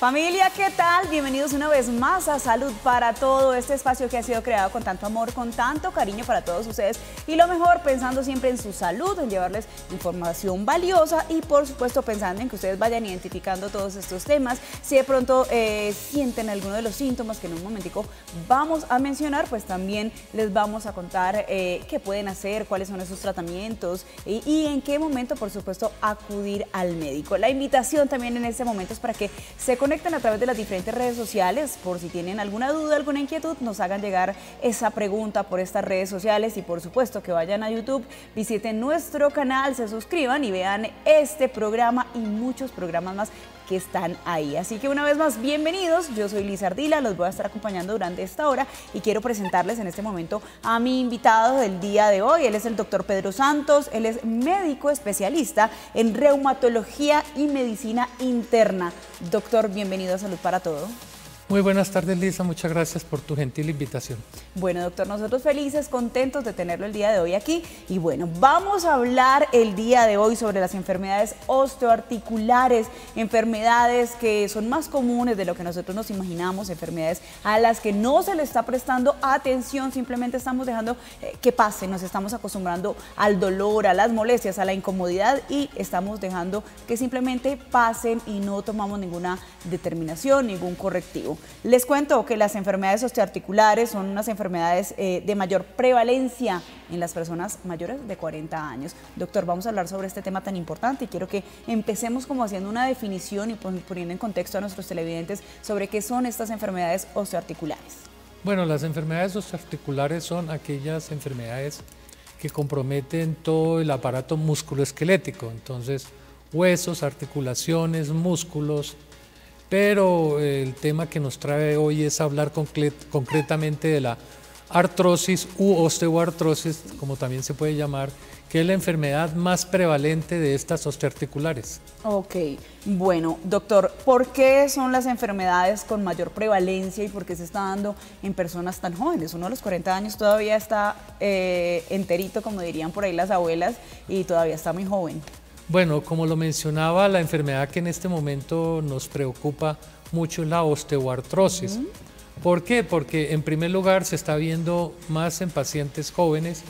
Familia, ¿qué tal? Bienvenidos una vez más a Salud para Todo, este espacio que ha sido creado con tanto amor, con tanto cariño para todos ustedes y lo mejor, pensando siempre en su salud, en llevarles información valiosa y por supuesto pensando en que ustedes vayan identificando todos estos temas. Si de pronto sienten alguno de los síntomas que en un momentico vamos a mencionar, pues también les vamos a contar qué pueden hacer, cuáles son esos tratamientos y en qué momento, por supuesto, acudir al médico. La invitación también en este momento es para que se conecten a través de las diferentes redes sociales, por si tienen alguna duda, alguna inquietud, nos hagan llegar esa pregunta por estas redes sociales y por supuesto que vayan a YouTube, visiten nuestro canal, se suscriban y vean este programa y muchos programas más que están ahí. Así que una vez más, bienvenidos. Yo soy Lisa Ardila, los voy a estar acompañando durante esta hora y quiero presentarles en este momento a mi invitado del día de hoy. Él es el doctor Pedro Santos, él es médico especialista en reumatología y medicina interna. Doctor, bienvenido a Salud para Todo. Muy buenas tardes, Lisa, muchas gracias por tu gentil invitación. Bueno, doctor, nosotros felices, contentos de tenerlo el día de hoy aquí. Y bueno, vamos a hablar el día de hoy sobre las enfermedades osteoarticulares, enfermedades que son más comunes de lo que nosotros nos imaginamos, enfermedades a las que no se le está prestando atención, simplemente estamos dejando que pase, nos estamos acostumbrando al dolor, a las molestias, a la incomodidad y estamos dejando que simplemente pasen y no tomamos ninguna determinación, ningún correctivo. Les cuento que las enfermedades osteoarticulares son unas enfermedades de mayor prevalencia en las personas mayores de 40 años. Doctor, vamos a hablar sobre este tema tan importante y quiero que empecemos como haciendo una definición y poniendo en contexto a nuestros televidentes sobre qué son estas enfermedades osteoarticulares. Bueno, las enfermedades osteoarticulares son aquellas enfermedades que comprometen todo el aparato musculoesquelético, entonces huesos, articulaciones, músculos. Pero el tema que nos trae hoy es hablar concretamente de la artrosis u osteoartrosis, como también se puede llamar, que es la enfermedad más prevalente de estas osteoarticulares. Ok, bueno, doctor, ¿por qué son las enfermedades con mayor prevalencia y por qué se está dando en personas tan jóvenes? Uno a los 40 años todavía está enterito, como dirían por ahí las abuelas, y todavía está muy joven. Bueno, como lo mencionaba, la enfermedad que en este momento nos preocupa mucho es la osteoartrosis. ¿Por qué? Porque en primer lugar se está viendo más en pacientes jóvenes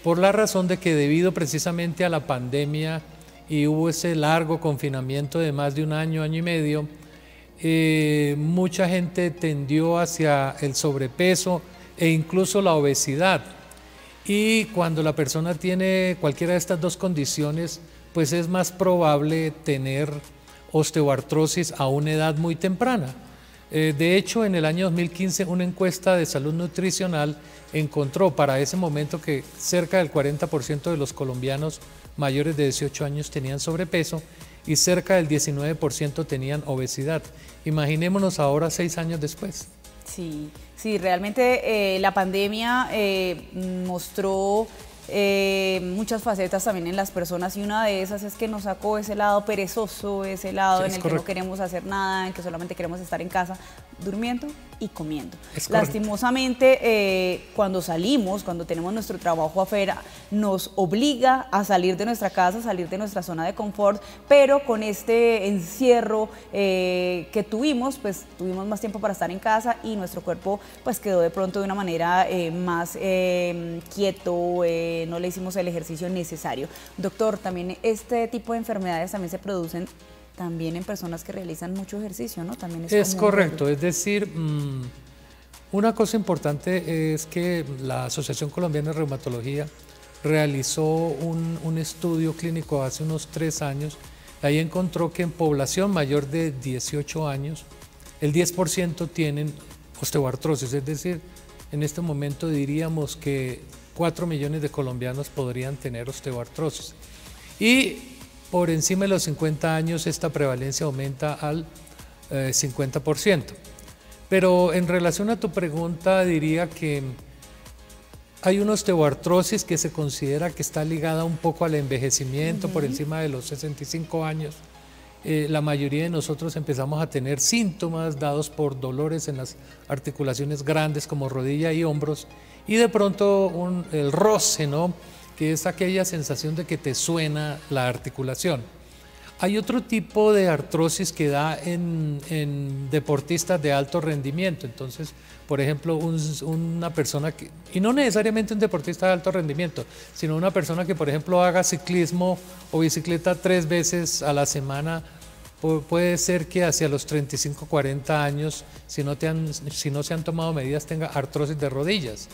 por la razón de que debido precisamente a la pandemia y hubo ese largo confinamiento de más de un año, año y medio, mucha gente tendió hacia el sobrepeso e incluso la obesidad. Y cuando la persona tiene cualquiera de estas dos condiciones, pues es más probable tener osteoartrosis a una edad muy temprana. De hecho, en el año 2015, una encuesta de salud nutricional encontró para ese momento que cerca del 40% de los colombianos mayores de 18 años tenían sobrepeso y cerca del 19% tenían obesidad. Imaginémonos ahora 6 años después. Sí, sí, realmente la pandemia mostró muchas facetas también en las personas y una de esas es que nos sacó ese lado perezoso, ese lado en el que no queremos hacer nada, en que solamente queremos estar en casa durmiendo y comiendo. Lastimosamente, cuando salimos, cuando tenemos nuestro trabajo afuera, nos obliga a salir de nuestra casa, salir de nuestra zona de confort, pero con este encierro que tuvimos, pues tuvimos más tiempo para estar en casa y nuestro cuerpo pues quedó de pronto de una manera más quieto, no le hicimos el ejercicio necesario. Doctor, también este tipo de enfermedades también se producen también en personas que realizan mucho ejercicio, ¿no? También es correcto, es decir, una cosa importante es que la Asociación Colombiana de Reumatología realizó un estudio clínico hace unos 3 años, ahí encontró que en población mayor de 18 años, el 10% tienen osteoartrosis, es decir, en este momento diríamos que 4 millones de colombianos podrían tener osteoartrosis. Y por encima de los 50 años esta prevalencia aumenta al 50%. Pero en relación a tu pregunta diría que hay una osteoartrosis que se considera que está ligada un poco al envejecimiento por encima de los 65 años. La mayoría de nosotros empezamos a tener síntomas dados por dolores en las articulaciones grandes como rodilla y hombros y de pronto el roce, ¿no? Que es aquella sensación de que te suena la articulación. Hay otro tipo de artrosis que da en deportistas de alto rendimiento. Entonces, por ejemplo, una persona que, y no necesariamente un deportista de alto rendimiento, sino una persona que, por ejemplo, haga ciclismo o bicicleta 3 veces a la semana, puede ser que hacia los 35, 40 años, si no se han tomado medidas, tenga artrosis de rodillas.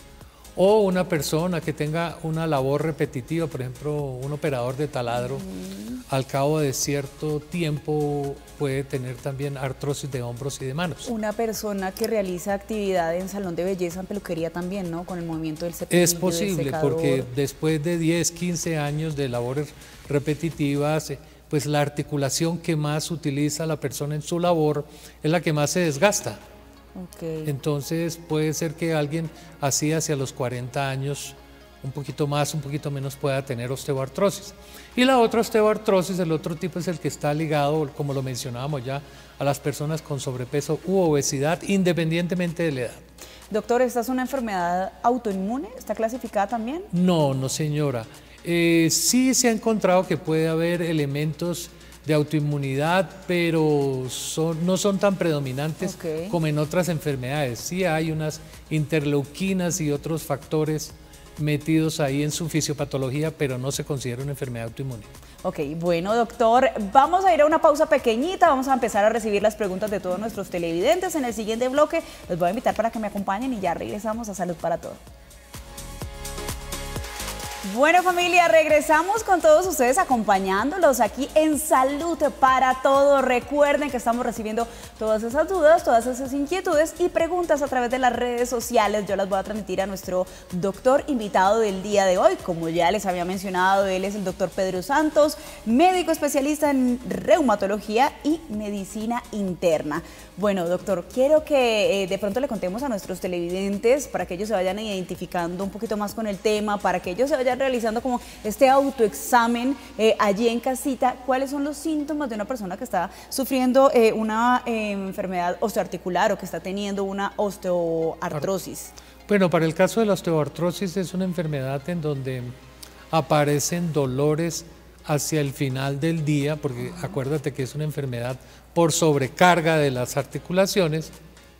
O una persona que tenga una labor repetitiva, por ejemplo, un operador de taladro, al cabo de cierto tiempo puede tener también artrosis de hombros y de manos. Una persona que realiza actividad en salón de belleza, en peluquería también, ¿no? Con el movimiento del cepillo, Es posible, del secador. porque después de 10, 15 años de labores repetitivas, pues la articulación que más utiliza la persona en su labor es la que más se desgasta. Okay. Entonces puede ser que alguien así hacia los 40 años, un poquito más, un poquito menos, pueda tener osteoartrosis. Y la otra osteoartrosis, el otro tipo, es el que está ligado, como lo mencionábamos ya, a las personas con sobrepeso u obesidad, independientemente de la edad. Doctor, ¿esta es una enfermedad autoinmune? ¿Está clasificada también? No, no señora. Sí se ha encontrado que puede haber elementos de autoinmunidad, pero no son tan predominantes como en otras enfermedades. Sí hay unas interleuquinas y otros factores metidos ahí en su fisiopatología, pero no se considera una enfermedad autoinmune. Ok, bueno, doctor, vamos a ir a una pausa pequeñita, vamos a empezar a recibir las preguntas de todos nuestros televidentes. En el siguiente bloque los voy a invitar para que me acompañen y ya regresamos a Salud para Todos. Bueno, familia, regresamos con todos ustedes acompañándolos aquí en Salud para Todos. Recuerden que estamos recibiendo todas esas dudas, todas esas inquietudes y preguntas a través de las redes sociales. Yo las voy a transmitir a nuestro doctor invitado del día de hoy. Como ya les había mencionado, él es el doctor Pedro Santos, médico especialista en reumatología y medicina interna. Bueno, doctor, quiero que de pronto le contemos a nuestros televidentes para que ellos se vayan identificando un poquito más con el tema, para que ellos se vayan realizando como este autoexamen allí en casita. ¿Cuáles son los síntomas de una persona que está sufriendo una enfermedad osteoarticular o que está teniendo una osteoartrosis? Bueno, para el caso de la osteoartrosis es una enfermedad en donde aparecen dolores hacia el final del día, porque acuérdate que es una enfermedad por sobrecarga de las articulaciones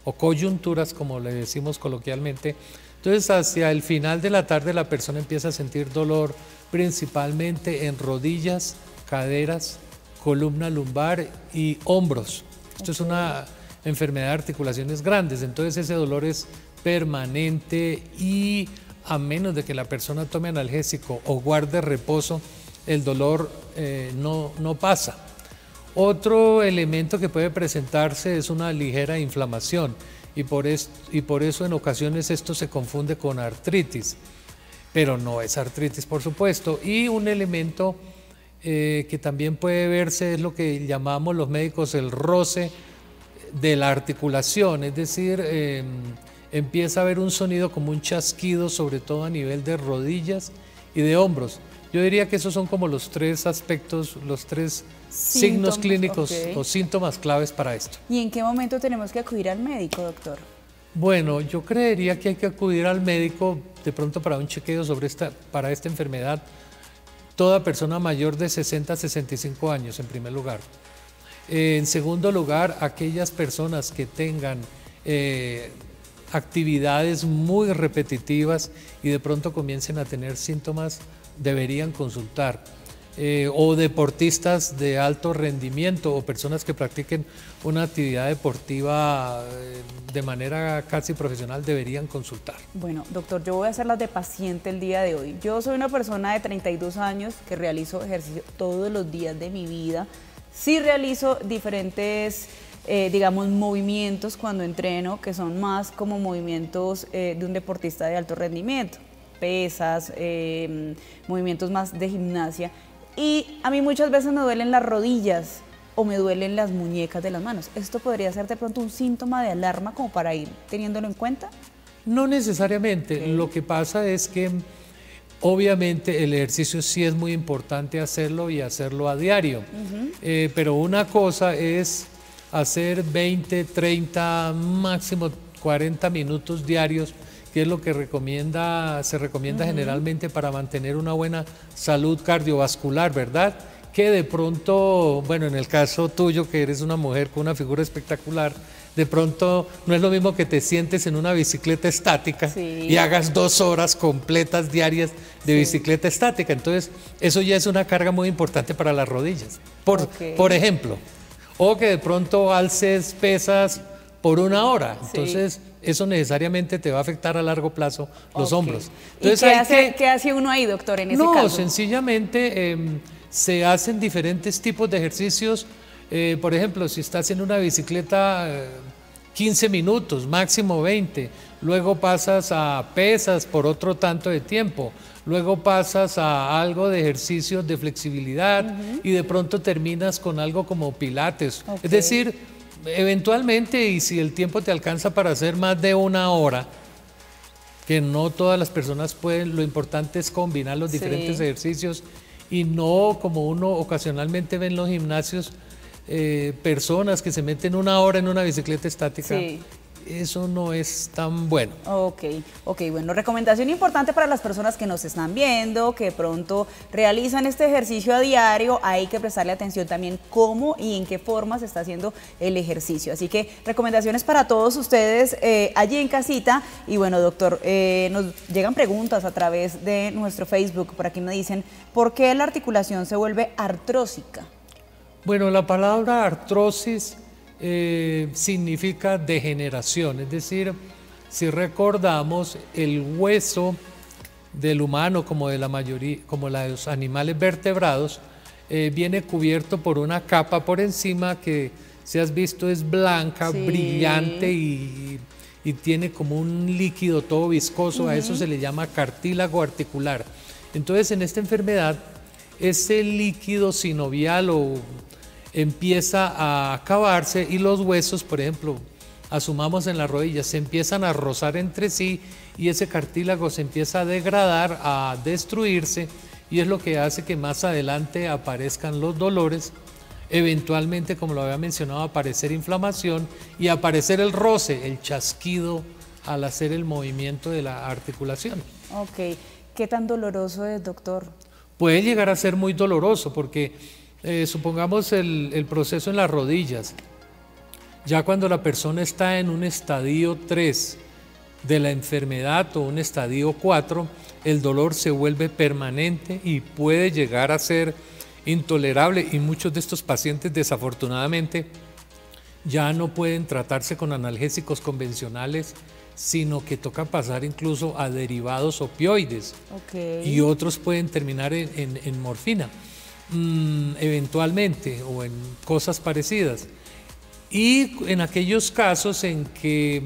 o coyunturas, como le decimos coloquialmente. Entonces, hacia el final de la tarde la persona empieza a sentir dolor principalmente en rodillas, caderas, columna lumbar y hombros. Esto es una enfermedad de articulaciones grandes, entonces ese dolor es permanente y a menos de que la persona tome analgésico o guarde reposo, el dolor no pasa. Otro elemento que puede presentarse es una ligera inflamación y por eso en ocasiones esto se confunde con artritis, pero no es artritis, por supuesto. Y un elemento que también puede verse es lo que llamamos los médicos el roce de la articulación, es decir, empieza a haber un sonido como un chasquido, sobre todo a nivel de rodillas y de hombros. Yo diría que esos son como los tres aspectos, los tres signos clínicos o síntomas claves para esto. ¿Y en qué momento tenemos que acudir al médico, doctor? Bueno, yo creería que hay que acudir al médico de pronto para un chequeo para esta enfermedad. Toda persona mayor de 60 a 65 años, en primer lugar. En segundo lugar, aquellas personas que tengan actividades muy repetitivas y de pronto comiencen a tener síntomas, deberían consultar. O deportistas de alto rendimiento o personas que practiquen una actividad deportiva de manera casi profesional deberían consultar. Bueno, doctor, yo voy a hacer las de paciente el día de hoy. Yo soy una persona de 32 años que realizo ejercicio todos los días de mi vida. Sí realizo diferentes, digamos, movimientos cuando entreno, que son más como movimientos de un deportista de alto rendimiento. Pesas, movimientos más de gimnasia. Y a mí muchas veces me duelen las rodillas o me duelen las muñecas de las manos. ¿Esto podría ser de pronto un síntoma de alarma como para ir teniéndolo en cuenta? No necesariamente. Lo que pasa es que obviamente el ejercicio sí es muy importante hacerlo y hacerlo a diario. Pero una cosa es hacer 20, 30, máximo 40 minutos diarios, que es lo que se recomienda generalmente para mantener una buena salud cardiovascular, ¿verdad? que de pronto, bueno, en el caso tuyo, que eres una mujer con una figura espectacular, de pronto no es lo mismo que te sientes en una bicicleta estática y hagas 2 horas completas diarias de bicicleta estática. Entonces, eso ya es una carga muy importante para las rodillas, por ejemplo. O que de pronto alces pesas por 1 hora. Entonces, eso necesariamente te va a afectar a largo plazo los hombros. Entonces, ¿Y qué hace uno ahí, doctor, en ese caso? No, sencillamente se hacen diferentes tipos de ejercicios. Por ejemplo, si estás en una bicicleta 15 minutos, máximo 20, luego pasas a pesas por otro tanto de tiempo, luego pasas a algo de ejercicios de flexibilidad y de pronto terminas con algo como pilates. Es decir, eventualmente, y si el tiempo te alcanza para hacer más de 1 hora, que no todas las personas pueden, lo importante es combinar los diferentes ejercicios y no como uno ocasionalmente ve en los gimnasios, personas que se meten 1 hora en una bicicleta estática. Eso no es tan bueno. Ok, bueno, recomendación importante para las personas que nos están viendo, que de pronto realizan este ejercicio a diario, hay que prestarle atención también cómo y en qué forma se está haciendo el ejercicio. Así que recomendaciones para todos ustedes allí en casita. Y bueno, doctor, nos llegan preguntas a través de nuestro Facebook. Por aquí me dicen, ¿por qué la articulación se vuelve artrósica? Bueno, la palabra artrosis significa degeneración, es decir, si recordamos, el hueso del humano, como de la mayoría, como la de los animales vertebrados, viene cubierto por una capa por encima que, si has visto, es blanca, brillante y tiene como un líquido todo viscoso. A eso se le llama cartílago articular. Entonces, en esta enfermedad, ese líquido sinovial empieza a acabarse y los huesos, por ejemplo, asumamos en las rodillas, se empiezan a rozar entre sí y ese cartílago se empieza a degradar, a destruirse, y es lo que hace que más adelante aparezcan los dolores, eventualmente, como lo había mencionado, aparecer inflamación y aparecer el roce, el chasquido al hacer el movimiento de la articulación. Ok, ¿qué tan doloroso es, doctor? Puede llegar a ser muy doloroso porque supongamos el proceso en las rodillas. Ya cuando la persona está en un estadio 3 de la enfermedad o un estadio 4, el dolor se vuelve permanente y puede llegar a ser intolerable, y muchos de estos pacientes desafortunadamente ya no pueden tratarse con analgésicos convencionales, sino que toca pasar incluso a derivados opioides, y otros pueden terminar en morfina. Eventualmente, o en cosas parecidas. Y en aquellos casos en que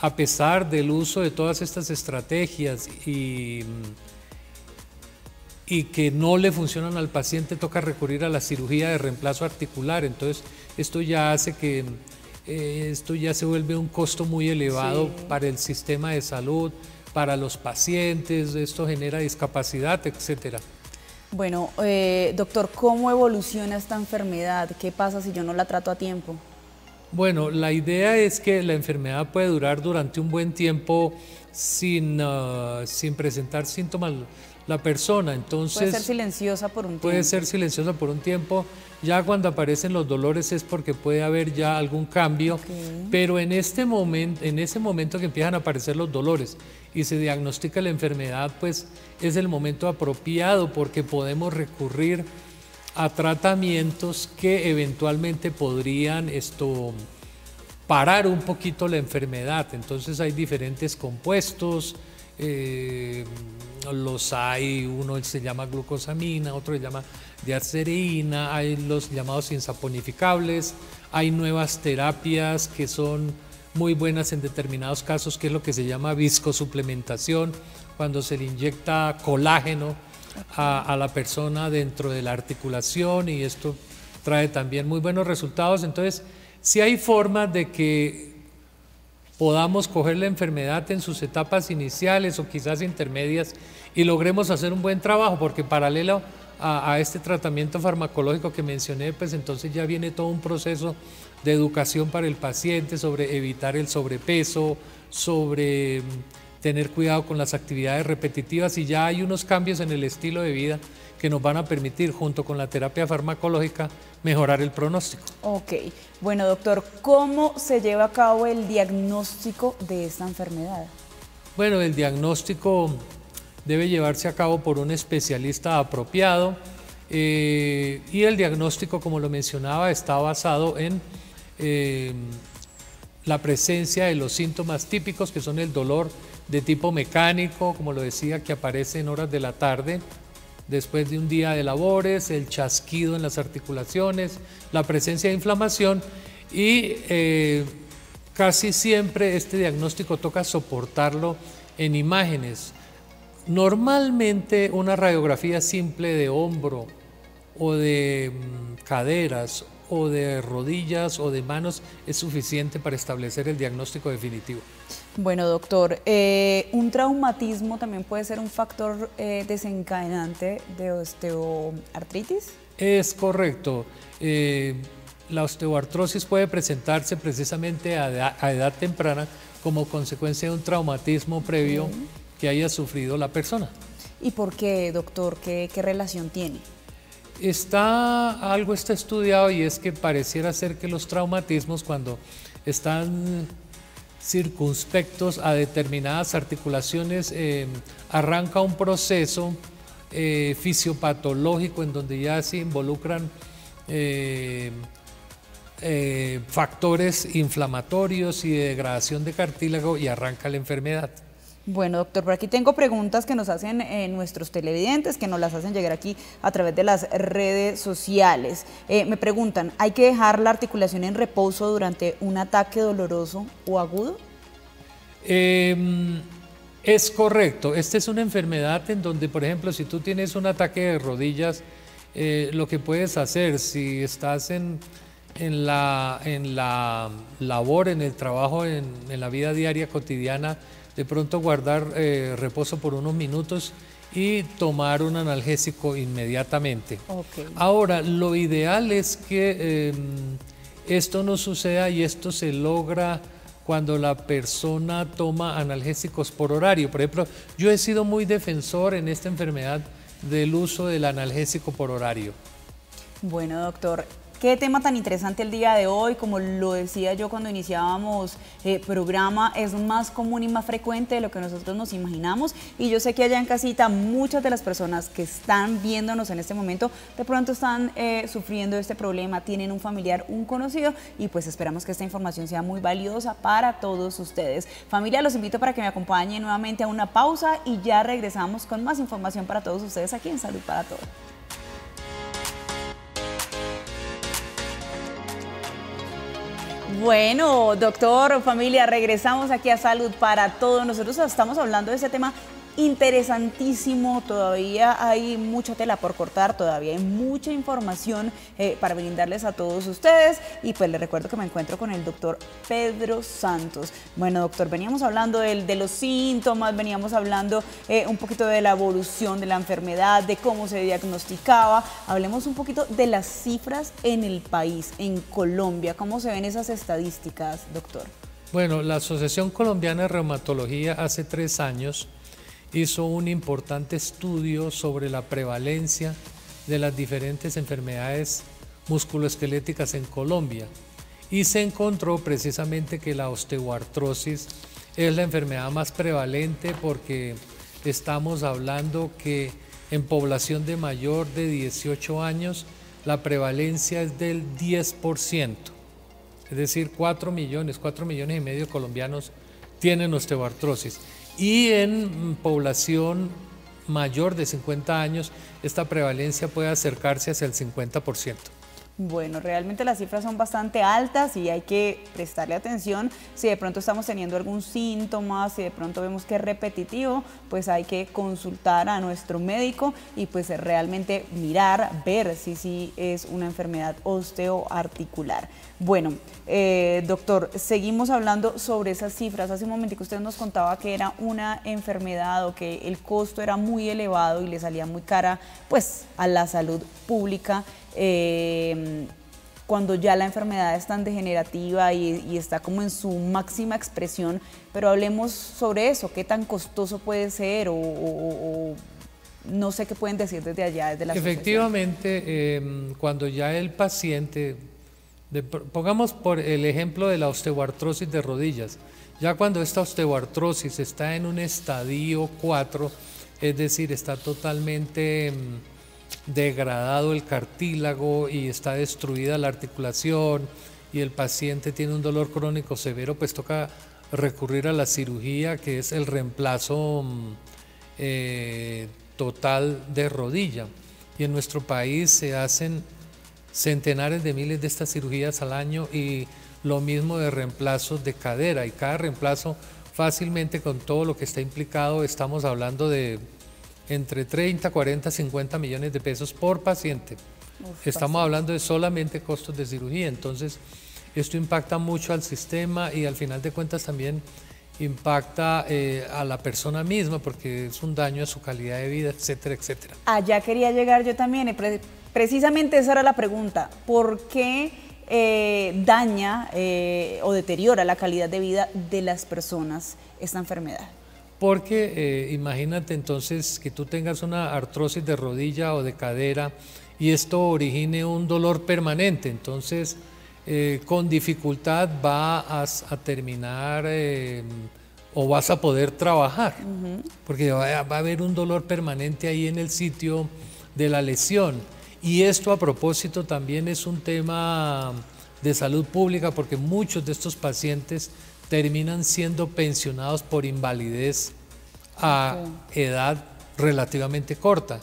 a pesar del uso de todas estas estrategias y que no le funcionan al paciente, toca recurrir a la cirugía de reemplazo articular. Entonces esto ya hace que esto ya se vuelve un costo muy elevado para el sistema de salud, para los pacientes. Esto genera discapacidad, etcétera. Bueno, doctor, ¿cómo evoluciona esta enfermedad? ¿Qué pasa si yo no la trato a tiempo? Bueno, la idea es que la enfermedad puede durar durante un buen tiempo sin presentar síntomas la persona. Entonces, puede ser silenciosa por un tiempo. Puede ser silenciosa por un tiempo. Ya cuando aparecen los dolores es porque puede haber ya algún cambio, pero en ese momento que empiezan a aparecer los dolores y se diagnostica la enfermedad, pues es el momento apropiado, porque podemos recurrir a tratamientos que eventualmente podrían parar un poquito la enfermedad. Entonces hay diferentes compuestos, uno se llama glucosamina, otro se llama diacereína, hay los llamados insaponificables, hay nuevas terapias que son muy buenas en determinados casos, que es lo que se llama viscosuplementación, cuando se le inyecta colágeno a la persona dentro de la articulación, y esto trae también muy buenos resultados. Entonces, sí hay formas de que podamos coger la enfermedad en sus etapas iniciales o quizás intermedias y logremos hacer un buen trabajo, porque paralelo a este tratamiento farmacológico que mencioné, pues entonces ya viene todo un proceso de educación para el paciente sobre evitar el sobrepeso, sobre tener cuidado con las actividades repetitivas, y ya hay unos cambios en el estilo de vida que nos van a permitir, junto con la terapia farmacológica, mejorar el pronóstico. Ok, bueno doctor, ¿cómo se lleva a cabo el diagnóstico de esta enfermedad? Bueno, el diagnóstico debe llevarse a cabo por un especialista apropiado y el diagnóstico, como lo mencionaba, está basado en la presencia de los síntomas típicos, que son el dolor de tipo mecánico, como lo decía, que aparece en horas de la tarde, después de un día de labores, el chasquido en las articulaciones, la presencia de inflamación y casi siempre este diagnóstico toca soportarlo en imágenes. Normalmente una radiografía simple de hombro o de caderas o de rodillas o de manos es suficiente para establecer el diagnóstico definitivo. Bueno, doctor, ¿un traumatismo también puede ser un factor desencadenante de osteoartritis? Es correcto. La osteoartrosis puede presentarse precisamente a edad temprana como consecuencia de un traumatismo previo que haya sufrido la persona. ¿Y por qué, doctor? ¿Qué relación tiene? Algo está estudiado y es que pareciera ser que los traumatismos, cuando están circunspectos a determinadas articulaciones, arranca un proceso fisiopatológico en donde ya se involucran factores inflamatorios y de degradación de cartílago y arranca la enfermedad. Bueno, doctor, por aquí tengo preguntas que nos hacen nuestros televidentes, que nos las hacen llegar aquí a través de las redes sociales. Me preguntan, ¿hay que dejar la articulación en reposo durante un ataque doloroso o agudo? Es correcto. Esta es una enfermedad en donde, por ejemplo, si tú tienes un ataque de rodillas, lo que puedes hacer, si estás en la labor, en el trabajo, en la vida diaria cotidiana, de pronto guardar reposo por unos minutos y tomar un analgésico inmediatamente. Okay. Ahora, lo ideal es que esto no suceda, y esto se logra cuando la persona toma analgésicos por horario. Por ejemplo, yo he sido muy defensor en esta enfermedad del uso del analgésico por horario. Bueno, doctor, qué tema tan interesante el día de hoy. Como lo decía yo cuando iniciábamos el programa, es más común y más frecuente de lo que nosotros nos imaginamos, y yo sé que allá en casita muchas de las personas que están viéndonos en este momento de pronto están sufriendo este problema, tienen un familiar, un conocido, y pues esperamos que esta información sea muy valiosa para todos ustedes. Familia, los invito para que me acompañen nuevamente a una pausa y ya regresamos con más información para todos ustedes aquí en Salud para Todos. Bueno, doctor, familia, regresamos aquí a Salud para Todos. Nosotros estamos hablando de este tema interesantísimo. Todavía hay mucha tela por cortar, todavía hay mucha información para brindarles a todos ustedes, y pues les recuerdo que me encuentro con el doctor Pedro Santos. Bueno, doctor, veníamos hablando de los síntomas, veníamos hablando un poquito de la evolución de la enfermedad, de cómo se diagnosticaba. Hablemos un poquito de las cifras en el país, en Colombia. ¿Cómo se ven esas estadísticas, doctor? Bueno, la Asociación Colombiana de Reumatología hace 3 años hizo un importante estudio sobre la prevalencia de las diferentes enfermedades musculoesqueléticas en Colombia, y se encontró precisamente que la osteoartrosis es la enfermedad más prevalente, porque estamos hablando que en población de mayor de 18 años la prevalencia es del 10%, es decir, 4 millones y medio de colombianos tienen osteoartrosis. Y en población mayor de 50 años, esta prevalencia puede acercarse hacia el 50%. Bueno, realmente las cifras son bastante altas y hay que prestarle atención. Si de pronto estamos teniendo algún síntoma, si de pronto vemos que es repetitivo, pues hay que consultar a nuestro médico y pues realmente mirar, ver si es una enfermedad osteoarticular. Bueno, doctor, seguimos hablando sobre esas cifras. Hace un momentico usted nos contaba que era una enfermedad o que el costo era muy elevado y le salía muy cara pues a la salud pública. Cuando ya la enfermedad es tan degenerativa y está como en su máxima expresión, pero hablemos sobre eso, qué tan costoso puede ser o no sé qué pueden decir desde allá, desde la asociación. Efectivamente, cuando ya el paciente, pongamos por el ejemplo de la osteoartrosis de rodillas, ya cuando esta osteoartrosis está en un estadio 4, es decir, está totalmente degradado el cartílago y está destruida la articulación y el paciente tiene un dolor crónico severo, pues toca recurrir a la cirugía, que es el reemplazo total de rodilla. Y en nuestro país se hacen centenares de miles de estas cirugías al año y lo mismo de reemplazos de cadera, y cada reemplazo fácilmente, con todo lo que está implicado, estamos hablando de entre 30, 40, 50 millones de pesos por paciente. Estamos hablando de solamente costos de cirugía. Entonces esto impacta mucho al sistema y al final de cuentas también impacta a la persona misma, porque es un daño a su calidad de vida, etcétera, etcétera. Allá quería llegar yo también, precisamente esa era la pregunta: ¿por qué daña o deteriora la calidad de vida de las personas esta enfermedad? Porque imagínate entonces que tú tengas una artrosis de rodilla o de cadera y esto origine un dolor permanente, entonces con dificultad vas a terminar o vas a poder trabajar, porque va a haber un dolor permanente ahí en el sitio de la lesión. Y esto, a propósito, también es un tema de salud pública, porque muchos de estos pacientes terminan siendo pensionados por invalidez a edad relativamente corta.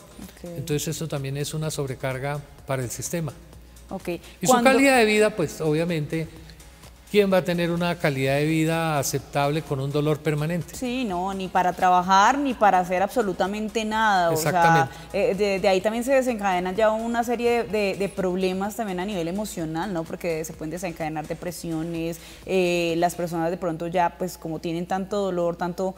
Entonces esto también es una sobrecarga para el sistema. Y su calidad de vida, pues obviamente, ¿quién va a tener una calidad de vida aceptable con un dolor permanente? Sí, no, ni para trabajar, ni para hacer absolutamente nada. Exactamente. O sea, de ahí también se desencadenan ya una serie de problemas también a nivel emocional, ¿no? Porque se pueden desencadenar depresiones, las personas de pronto ya, pues como tienen tanto dolor, tanto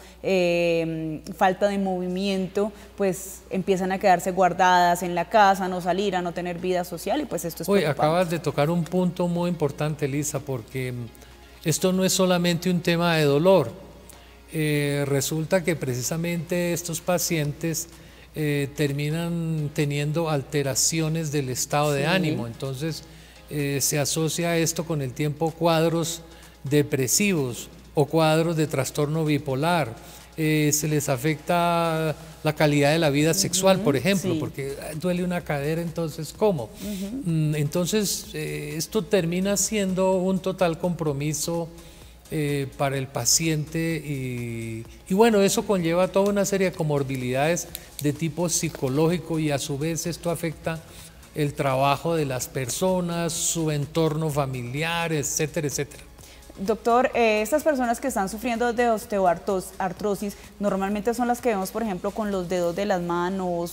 falta de movimiento, pues empiezan a quedarse guardadas en la casa, a no salir, a no tener vida social, y pues esto es preocupante. Acabas de tocar un punto muy importante, Lisa, porque esto no es solamente un tema de dolor. Resulta que precisamente estos pacientes terminan teniendo alteraciones del estado de ánimo. Entonces se asocia esto con el tiempo cuadros depresivos o cuadros de trastorno bipolar. Se les afecta la calidad de la vida sexual, por ejemplo, porque duele una cadera, entonces ¿cómo? Entonces esto termina siendo un total compromiso para el paciente y bueno, eso conlleva toda una serie de comorbilidades de tipo psicológico y a su vez esto afecta el trabajo de las personas, su entorno familiar, etcétera, etcétera. Doctor, estas personas que están sufriendo de osteoartrosis normalmente son las que vemos, por ejemplo, con los dedos de las manos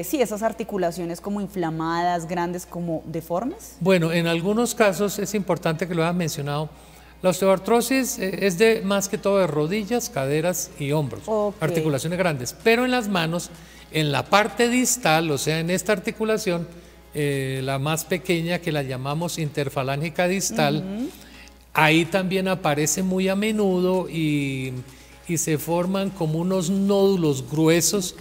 sí, esas articulaciones como inflamadas, grandes, como deformes. Bueno, en algunos casos es importante que lo hayas mencionado. La osteoartrosis es de más que todo de rodillas, caderas y hombros, articulaciones grandes, pero en las manos, en la parte distal, o sea, en esta articulación, la más pequeña, que la llamamos interfalángica distal, ahí también aparece muy a menudo y se forman como unos nódulos gruesos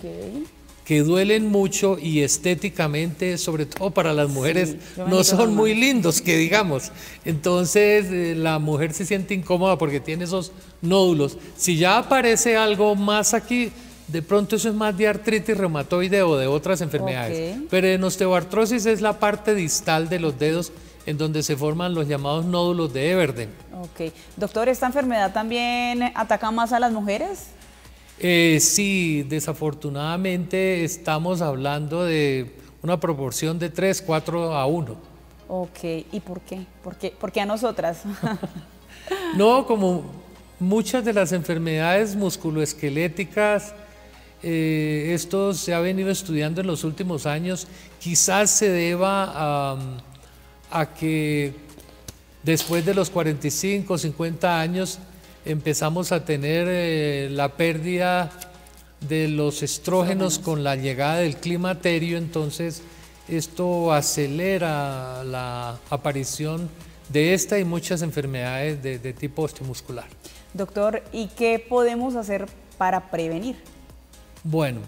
que duelen mucho y estéticamente, sobre todo para las mujeres, no son muy lindos, que digamos. Entonces la mujer se siente incómoda porque tiene esos nódulos. Si ya aparece algo más aquí, de pronto eso es más de artritis reumatoide o de otras enfermedades. Pero en osteoartrosis es la parte distal de los dedos en donde se forman los llamados nódulos de Everden. Doctor, ¿esta enfermedad también ataca más a las mujeres? Sí, desafortunadamente estamos hablando de una proporción de 3, 4 a 1. ¿Y por qué? ¿Por qué a nosotras? No, como muchas de las enfermedades musculoesqueléticas, esto se ha venido estudiando en los últimos años, quizás se deba a que después de los 45, 50 años empezamos a tener la pérdida de los estrógenos con la llegada del climaterio, entonces esto acelera la aparición de esta y muchas enfermedades de tipo osteomuscular. Doctor, ¿y qué podemos hacer para prevenir? Bueno,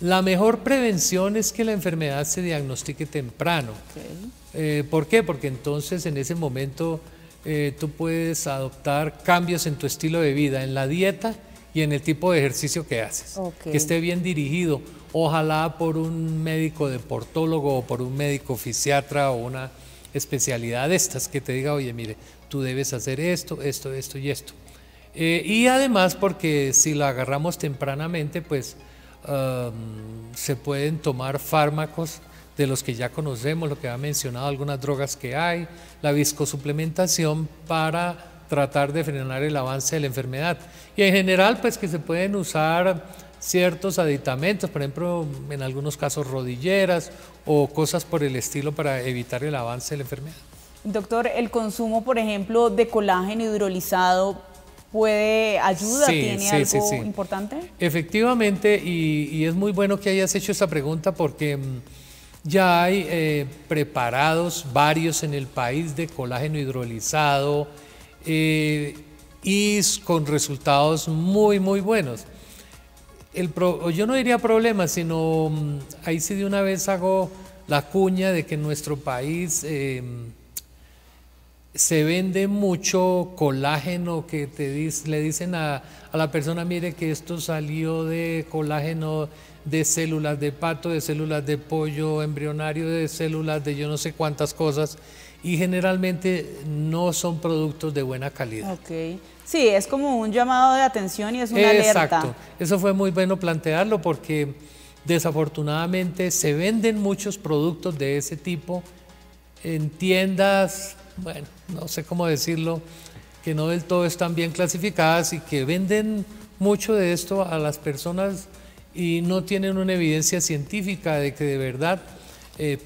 la mejor prevención es que la enfermedad se diagnostique temprano. ¿Por qué? Porque entonces en ese momento tú puedes adoptar cambios en tu estilo de vida, en la dieta y en el tipo de ejercicio que haces. Que esté bien dirigido, ojalá por un médico deportólogo o por un médico fisiatra o una especialidad de estas que te diga, oye, mire, tú debes hacer esto, esto, esto y esto. Y además porque si lo agarramos tempranamente, pues se pueden tomar fármacos de los que ya conocemos, lo que ha mencionado, algunas drogas que hay, la viscosuplementación para tratar de frenar el avance de la enfermedad. Y en general, pues que se pueden usar ciertos aditamentos, por ejemplo, en algunos casos rodilleras o cosas por el estilo para evitar el avance de la enfermedad. Doctor, ¿el consumo, por ejemplo, de colágeno hidrolizado puede ayuda? ¿Tiene algo importante? Efectivamente, y es muy bueno que hayas hecho esa pregunta porque ya hay preparados varios en el país de colágeno hidrolizado y con resultados muy, muy buenos. Yo no diría problema, sino ahí sí de una vez hago la cuña de que en nuestro país se vende mucho colágeno que le dicen a la persona, mire que esto salió de colágeno de células de pato, de células de pollo embrionario, de células de yo no sé cuántas cosas, y generalmente no son productos de buena calidad. Sí, es como un llamado de atención y es una alerta. Exacto, eso fue muy bueno plantearlo porque desafortunadamente se venden muchos productos de ese tipo en tiendas, bueno, no sé cómo decirlo, que no del todo están bien clasificadas y que venden mucho de esto a las personas y no tienen una evidencia científica de que de verdad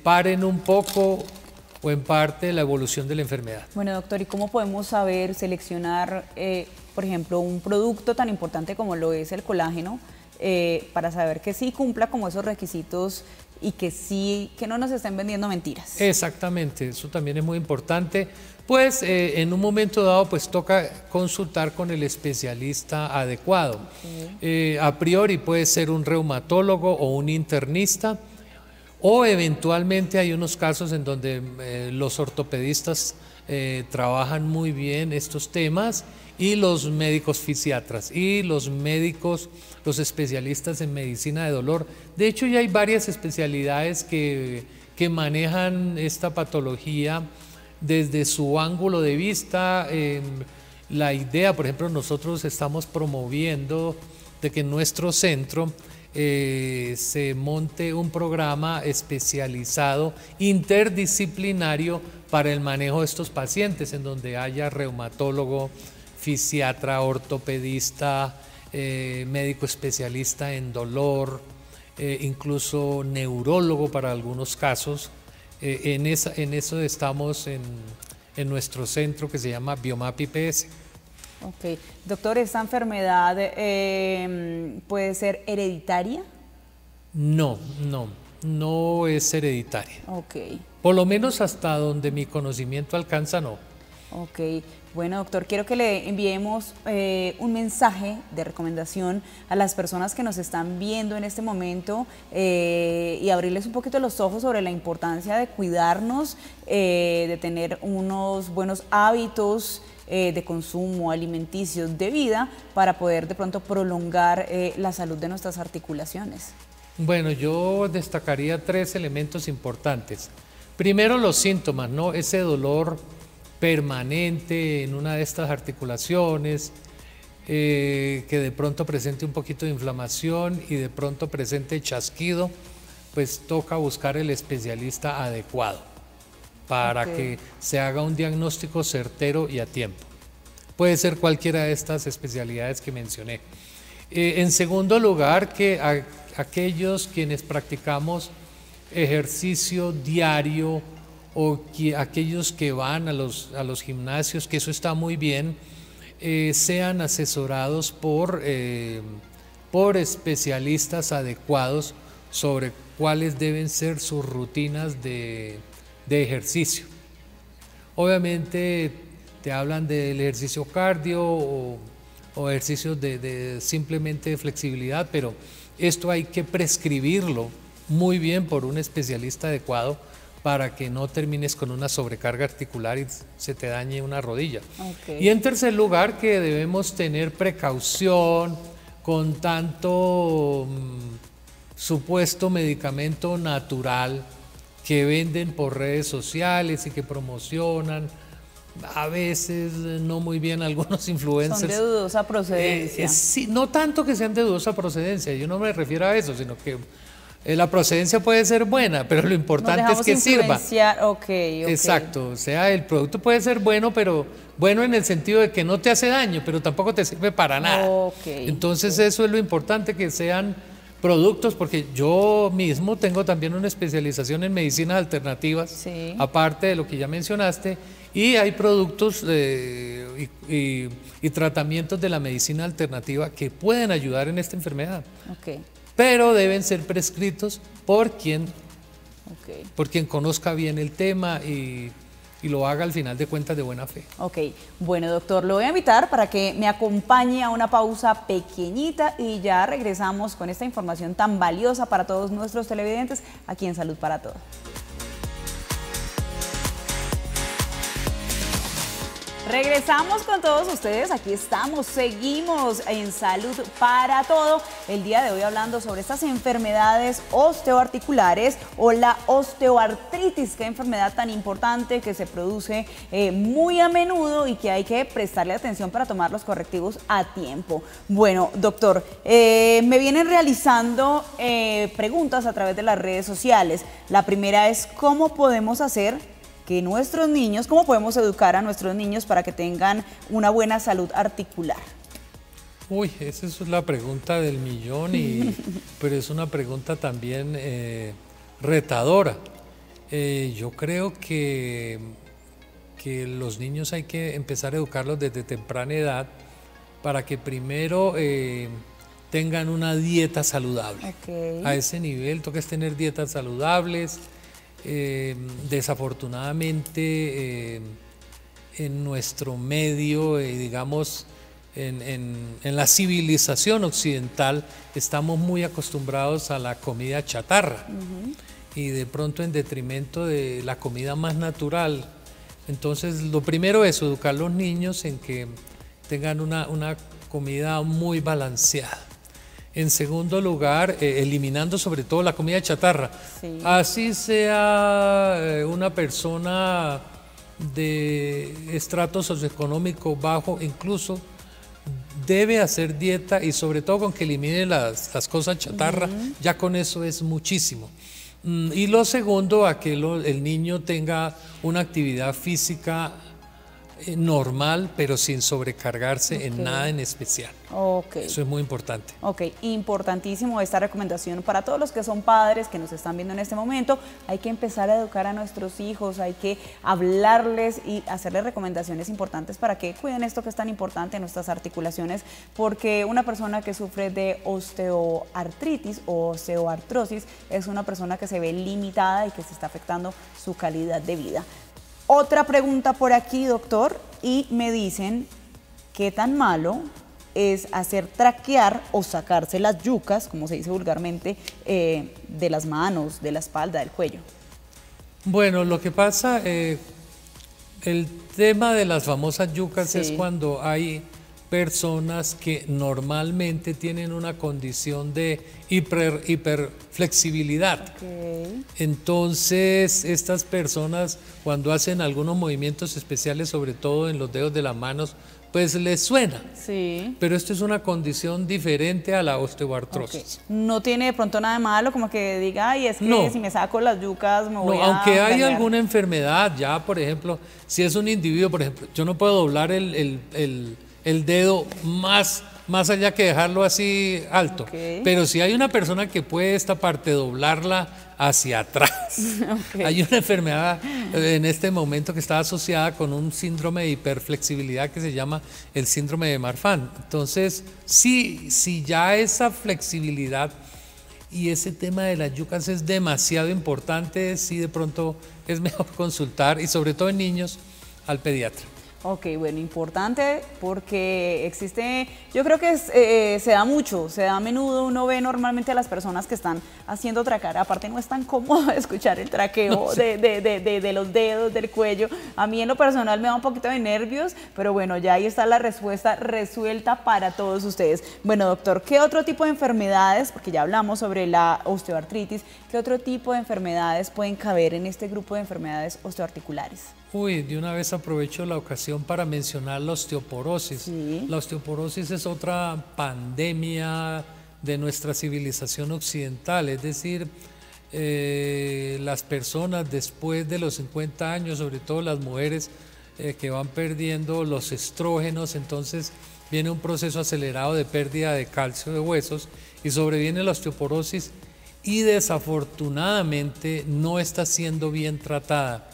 paren un poco o en parte la evolución de la enfermedad. Bueno, doctor, ¿y cómo podemos saber, seleccionar, por ejemplo, un producto tan importante como lo es el colágeno, para saber que sí cumpla como esos requisitos y que no nos estén vendiendo mentiras? Exactamente, eso también es muy importante. Pues en un momento dado pues toca consultar con el especialista adecuado. A priori puede ser un reumatólogo o un internista, o eventualmente hay unos casos en donde los ortopedistas trabajan muy bien estos temas, y los médicos fisiatras y los médicos, los especialistas en medicina de dolor. De hecho ya hay varias especialidades que manejan esta patología desde su ángulo de vista. La idea, por ejemplo, nosotros estamos promoviendo de que en nuestro centro se monte un programa especializado interdisciplinario para el manejo de estos pacientes, en donde haya reumatólogo, fisiatra, ortopedista, médico especialista en dolor, incluso neurólogo para algunos casos. En eso estamos en nuestro centro que se llama Biomap IPS. Ok. Doctor, ¿esta enfermedad puede ser hereditaria? No es hereditaria. Ok. Por lo menos hasta donde mi conocimiento alcanza, no. Ok. Bueno, doctor, quiero que le enviemos un mensaje de recomendación a las personas que nos están viendo en este momento y abrirles un poquito los ojos sobre la importancia de cuidarnos, de tener unos buenos hábitos de consumo alimenticios de vida para poder de pronto prolongar la salud de nuestras articulaciones. Bueno, yo destacaría 3 elementos importantes. Primero, los síntomas, ¿no? Ese dolor permanente en una de estas articulaciones, que de pronto presente un poquito de inflamación y de pronto presente chasquido, pues toca buscar el especialista adecuado para que se haga un diagnóstico certero y a tiempo. Puede ser cualquiera de estas especialidades que mencioné. En segundo lugar, que aquellos quienes practicamos ejercicio diario o aquellos que van a los gimnasios, que eso está muy bien, sean asesorados por especialistas adecuados sobre cuáles deben ser sus rutinas de ejercicio. Obviamente te hablan del ejercicio cardio o ejercicios de simplemente flexibilidad, pero esto hay que prescribirlo muy bien por un especialista adecuado para que no termines con una sobrecarga articular y se te dañe una rodilla. Y en tercer lugar, que debemos tener precaución con tanto supuesto medicamento natural que venden por redes sociales y que promocionan a veces no muy bien algunos influencers. Son de dudosa procedencia. Sí, no tanto que sean de dudosa procedencia, yo no me refiero a eso, sino que la procedencia puede ser buena, pero lo importante es que sirva. Exacto, o sea, el producto puede ser bueno, pero bueno en el sentido de que no te hace daño, pero tampoco te sirve para nada. Entonces eso es lo importante, que sean productos, porque yo mismo tengo también una especialización en medicinas alternativas, aparte de lo que ya mencionaste, y hay productos y tratamientos de la medicina alternativa que pueden ayudar en esta enfermedad. Pero deben ser prescritos por quien conozca bien el tema y lo haga al final de cuentas de buena fe. Bueno, doctor, lo voy a invitar para que me acompañe a una pausa pequeñita y ya regresamos con esta información tan valiosa para todos nuestros televidentes aquí en Salud para Todos. Regresamos con todos ustedes, aquí estamos, seguimos en Salud para Todo. El día de hoy hablando sobre estas enfermedades osteoarticulares o la osteoartritis, qué enfermedad tan importante que se produce muy a menudo y que hay que prestarle atención para tomar los correctivos a tiempo. Bueno, doctor, me vienen realizando preguntas a través de las redes sociales. La primera es, ¿cómo podemos hacer que nuestros niños, cómo podemos educar a nuestros niños para que tengan una buena salud articular? Uy, esa es la pregunta del millón, pero es una pregunta también retadora. Yo creo que los niños hay que empezar a educarlos desde temprana edad para que primero tengan una dieta saludable. A ese nivel toca tener dietas saludables. Desafortunadamente en nuestro medio, digamos en la civilización occidental, estamos muy acostumbrados a la comida chatarra y de pronto en detrimento de la comida más natural. Entonces lo primero es educar a los niños en que tengan una comida muy balanceada. En segundo lugar, eliminando sobre todo la comida chatarra. Así sea una persona de estrato socioeconómico bajo, incluso debe hacer dieta y sobre todo con que elimine las cosas chatarra, ya con eso es muchísimo. Y lo segundo, a que el niño tenga una actividad física normal, pero sin sobrecargarse en nada en especial. Eso es muy importante. Importantísimo esta recomendación para todos los que son padres, que nos están viendo en este momento. Hay que empezar a educar a nuestros hijos, hay que hablarles y hacerles recomendaciones importantes para que cuiden esto que es tan importante en nuestras articulaciones, porque una persona que sufre de osteoartritis o osteoartrosis es una persona que se ve limitada y que se está afectando su calidad de vida. Otra pregunta por aquí, doctor, y me dicen, ¿qué tan malo es hacer traquear o sacarse las yucas, como se dice vulgarmente, de las manos, de la espalda, del cuello? Bueno, lo que pasa, el tema de las famosas yucas es cuando hay personas que normalmente tienen una condición de hiperflexibilidad. Entonces, estas personas cuando hacen algunos movimientos especiales, sobre todo en los dedos de las manos, pues les suena. Pero esto es una condición diferente a la osteoartrosis. No tiene de pronto nada de malo, como que diga, ay, es que si me saco las yucas me voy a aunque hay dañar. alguna enfermedad, ya por ejemplo, si es un individuo, por ejemplo, yo no puedo doblar el dedo más allá que dejarlo así alto. Pero si hay una persona que puede esta parte doblarla hacia atrás. Hay una enfermedad en este momento que está asociada con un síndrome de hiperflexibilidad que se llama el síndrome de Marfan. Entonces, si ya esa flexibilidad y ese tema de las yucas es demasiado importante, sí de pronto es mejor consultar, y sobre todo en niños, al pediatra. Ok, bueno, importante porque existe, yo creo que se da mucho, se da a menudo, uno ve normalmente a las personas que están haciendo traquear, aparte no es tan cómodo escuchar el traqueo No, sí. de los dedos, del cuello, a mí en lo personal me da un poquito de nervios, pero bueno, ya ahí está la respuesta resuelta para todos ustedes. Bueno, doctor, ¿qué otro tipo de enfermedades, porque ya hablamos sobre la osteoartritis, qué otro tipo de enfermedades pueden caber en este grupo de enfermedades osteoarticulares? Uy, de una vez aprovecho la ocasión para mencionar la osteoporosis. Sí. La osteoporosis es otra pandemia de nuestra civilización occidental, es decir, las personas después de los 50 años, sobre todo las mujeres que van perdiendo los estrógenos, entonces viene un proceso acelerado de pérdida de calcio de huesos y sobreviene la osteoporosis y desafortunadamente no está siendo bien tratada.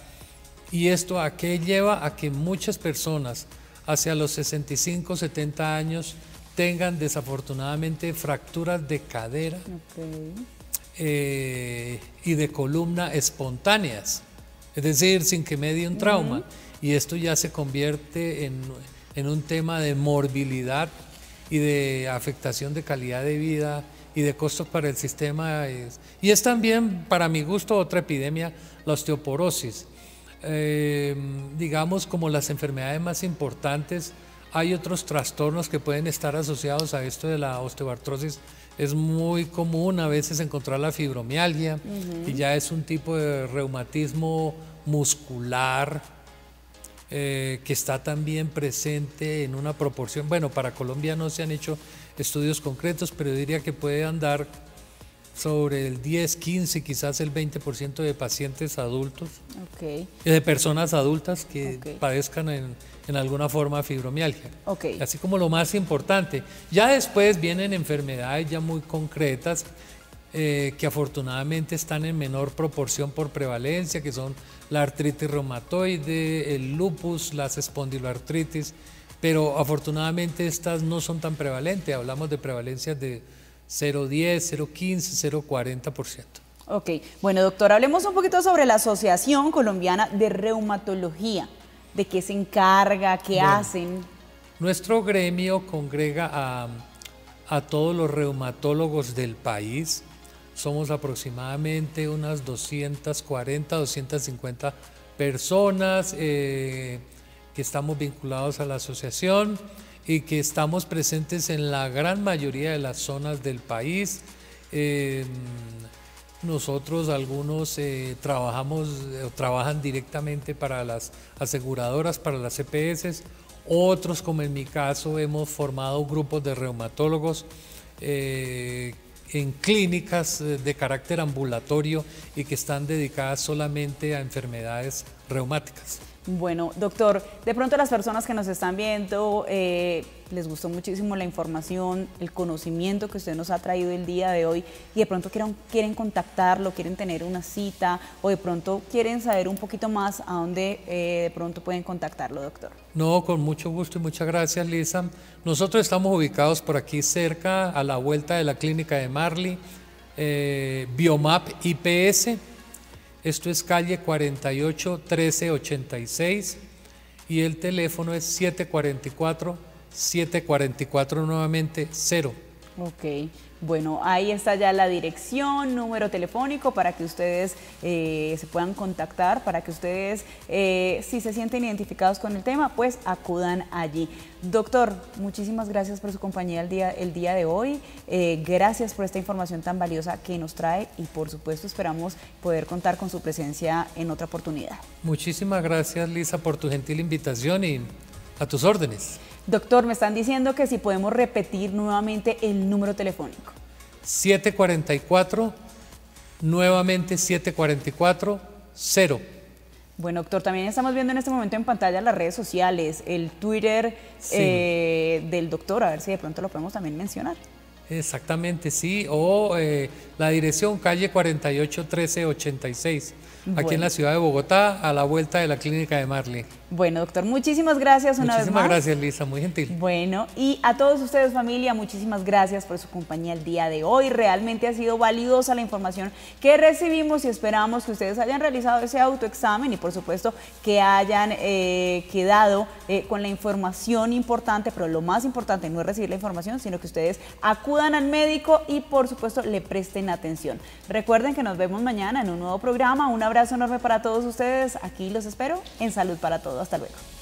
¿Y esto a qué lleva? A que muchas personas hacia los 65, 70 años tengan desafortunadamente fracturas de cadera y de columna espontáneas, es decir, sin que medie un trauma. Y esto ya se convierte en un tema de morbilidad y de afectación de calidad de vida y de costos para el sistema. Y es también, para mi gusto, otra epidemia, la osteoporosis. Digamos, como las enfermedades más importantes, hay otros trastornos que pueden estar asociados a esto de la osteoartrosis. Es muy común a veces encontrar la fibromialgia, y ya es un tipo de reumatismo muscular que está también presente en una proporción. Bueno, para Colombia no se han hecho estudios concretos, pero yo diría que puede andar sobre el 10, 15, quizás el 20% de pacientes adultos, de personas adultas que padezcan en alguna forma fibromialgia. Así como lo más importante. Ya después vienen enfermedades ya muy concretas que afortunadamente están en menor proporción por prevalencia, que son la artritis reumatoide, el lupus, las espondiloartritis, pero afortunadamente estas no son tan prevalentes. Hablamos de prevalencias de 0,10, 0,15, 0,40%. Ok, bueno doctor, hablemos un poquito sobre la Asociación Colombiana de Reumatología. ¿De qué se encarga? ¿Qué hacen? Nuestro gremio congrega a todos los reumatólogos del país. Somos aproximadamente unas 240, 250 personas que estamos vinculados a la asociación y que estamos presentes en la gran mayoría de las zonas del país. Nosotros algunos trabajan directamente para las aseguradoras, para las EPS, otros, como en mi caso, hemos formado grupos de reumatólogos en clínicas de carácter ambulatorio y que están dedicadas solamente a enfermedades reumáticas. Bueno, doctor, de pronto las personas que nos están viendo les gustó muchísimo la información, el conocimiento que usted nos ha traído el día de hoy y de pronto quieren contactarlo, quieren tener una cita o de pronto quieren saber un poquito más a dónde de pronto pueden contactarlo, doctor. No, con mucho gusto y muchas gracias, Lisa. Nosotros estamos ubicados por aquí cerca, a la vuelta de la clínica de Marley, Biomap IPS. Esto es calle 48 1386 y el teléfono es 744 nuevamente 0. Ok, bueno, ahí está ya la dirección, número telefónico para que ustedes se puedan contactar, para que ustedes, si se sienten identificados con el tema, pues acudan allí. Doctor, muchísimas gracias por su compañía el día de hoy, gracias por esta información tan valiosa que nos trae y por supuesto esperamos poder contar con su presencia en otra oportunidad. Muchísimas gracias, Lisa, por tu gentil invitación y a tus órdenes. Doctor, me están diciendo que si podemos repetir nuevamente el número telefónico. 744, nuevamente 744, 0. Bueno, doctor, también estamos viendo en este momento en pantalla las redes sociales, el Twitter del doctor, a ver si de pronto lo podemos también mencionar. Exactamente, sí. O la dirección calle 481386, aquí en la ciudad de Bogotá, a la vuelta de la clínica de Marley. Bueno, doctor, muchísimas gracias una vez más. Muchísimas gracias, Lisa, muy gentil. Bueno, y a todos ustedes, familia, muchísimas gracias por su compañía el día de hoy. Realmente ha sido valiosa la información que recibimos y esperamos que ustedes hayan realizado ese autoexamen y, por supuesto, que hayan quedado con la información importante, pero lo más importante no es recibir la información, sino que ustedes acudan al médico y, por supuesto, le presten atención. Recuerden que nos vemos mañana en un nuevo programa. Un abrazo enorme para todos ustedes. Aquí los espero en Salud para Todos. Hasta luego.